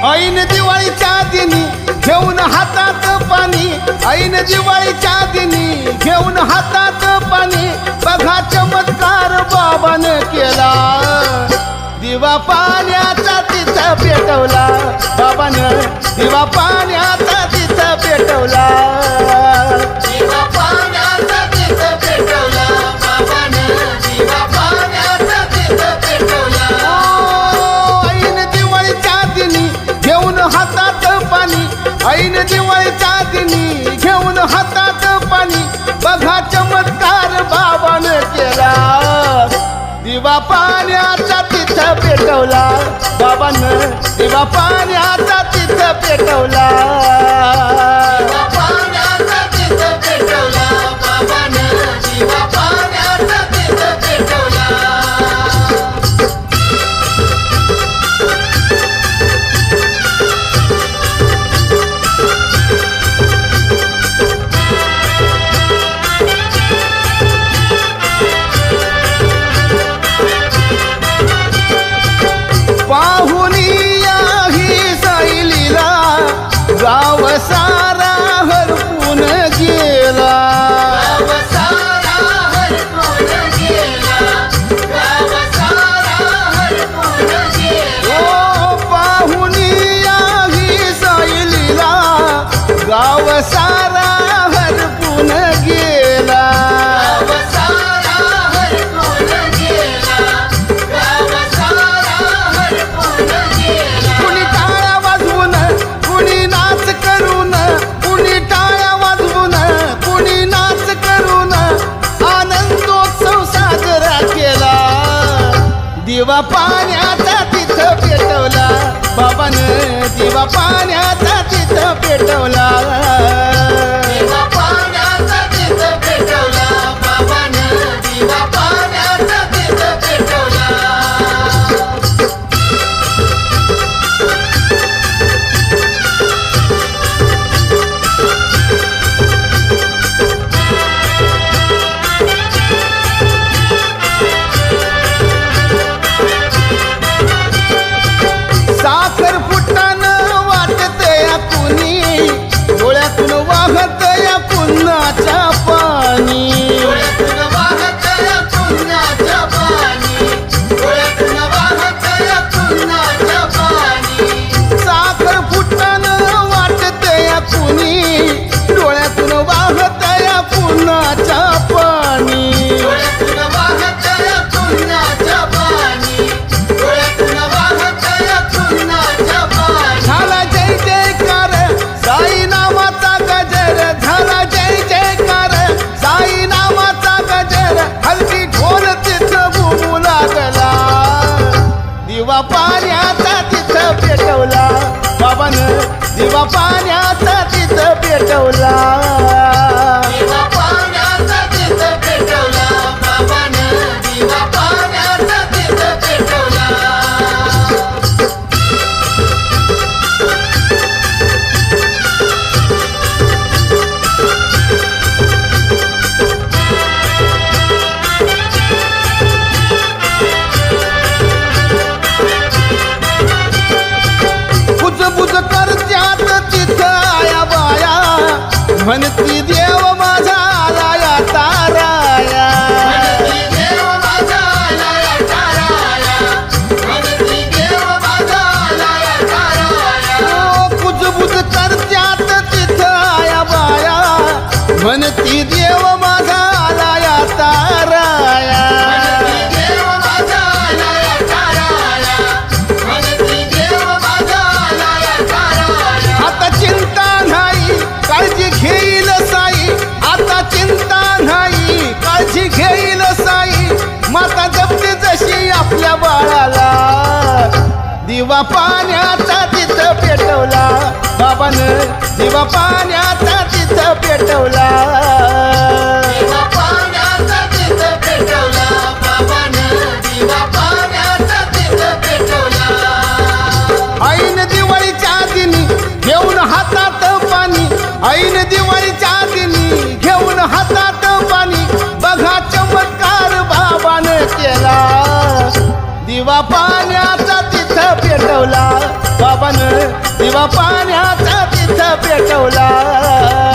ऐन दिवाळीच्या दिनी घेऊन हातात पाणी, ऐन दिवाळीच्या दिनी घेऊन हातात पाणी, बघा चमत्कार बाबानं केला, दिवा पाण्याचा तिथं पेटवला, बाबानं दिवा पाण्याचा तिथं पेटवला, दिवा पाण्याचा तिथं पेटवला, बाबानं दिवा पाण्याचा तिथं पेटवला. ऐन दिवाळीच्या दिनी घेऊन हातात पाणी, ऐन दिवाळीच्या दिनी घेऊन हातात पाणी, बघा चमत्कार बाबानं केला, दिवा पाण्याचा तिथं पेटवला, बाबानं दिवा पाण्याचा तिथं पेटवला, दिवा पाण्याचा तिथं पेटवला, बाबानं दिवा पाण्याचा तिथं पेटवला. पाहुनिया ही सायलीला गाव सारा हरपून गेला, गाव सारा हरपून गेला, गाव सारा हरपून गेला. ओ पाहुनिया ही सायलीला गाव सारा हरपून गेला, गाव सारा हरपून गेला, गाव सारा हरपून गेला. कुणी टाळ्या वाजवून कुणी नाच करून, कुणी टाळ्या वाजवून कुणी नाच करून आनंदोत्सव साजरा केला, दिवा पाण्याचा तिथं पेटवला, बाबानं दिवा पाण्याचा तिथं पेटवला, दिवा पाण्याचा तिथं पेटवला, बाबानं दिवा पाण्याचा तिथं पेटवला. साखर फुटानं वाटत या कुणी, डोळ्यातून वाहत या पुन्हाच्या पाणी, डोळ्यातून वाहत या पुण्याचं पाणी, डोळ्यातून वाहत या पुण्याचं पाणी. साखर फुटानं वाटत या कुणी, डोळ्यातून वाहत या पुन्हाच्या पाणी, डोळ्यातून वाहत या पुण्याचं पाणी, डोळ्यातून वाहत या पुण्याचं पाणी. झाला जय जयकार साई नामाचा गजर, झाला जय जयकार साई नामाचा गजर, हलकी ढोल तिथं घुमू लागला, दिवा पाण्याचा तिथं पेटवला, बाबानं दिवा पाण्याचा तिथं पेटवला, दिवा पाण्याचा तिथं पेटवला, बाबानं दिवा पाण्याचा तिथं पेटवला. बुजबुज करत्यात तिथं आया बाया, म्हणती देव माझा आलाया ताराया, म्हणती देव माझा आलाया ताराया, म्हणती देव माझा आलाया ताराया. ओ बुजबुज करत्यात तिथं आया बाया, म्हणती देव माझा आलाया ताराया, म्हणती देव माझा आलाया ताराया, म्हणती देव माझा आलाया ताराया. आता चिंता नाही काळजी घेईल साई, आता चिंता नाही काळजी घेईल साई, माता जपते जशी आपल्या बाळाला, दिवा पाण्याचा तिथं पेटवला, बाबानं दिवा पाण्याचा तिथं पेटवला, दिवा पाण्याचा तिथं पेटवला, बाबानं दिवा पाण्याचा तिथं पेटवला. ऐन दिवाळीच्या दिनी घेऊन हातात पाणी, ऐन दिवाळीच्या दिनी घेऊन हातात पाणी, बघा चमत्कार बाबानं केला, दिवा पाण्याचा तिथं तिथं पेटवला बाबानं दिवा पाण्याचा तिथं पेटवला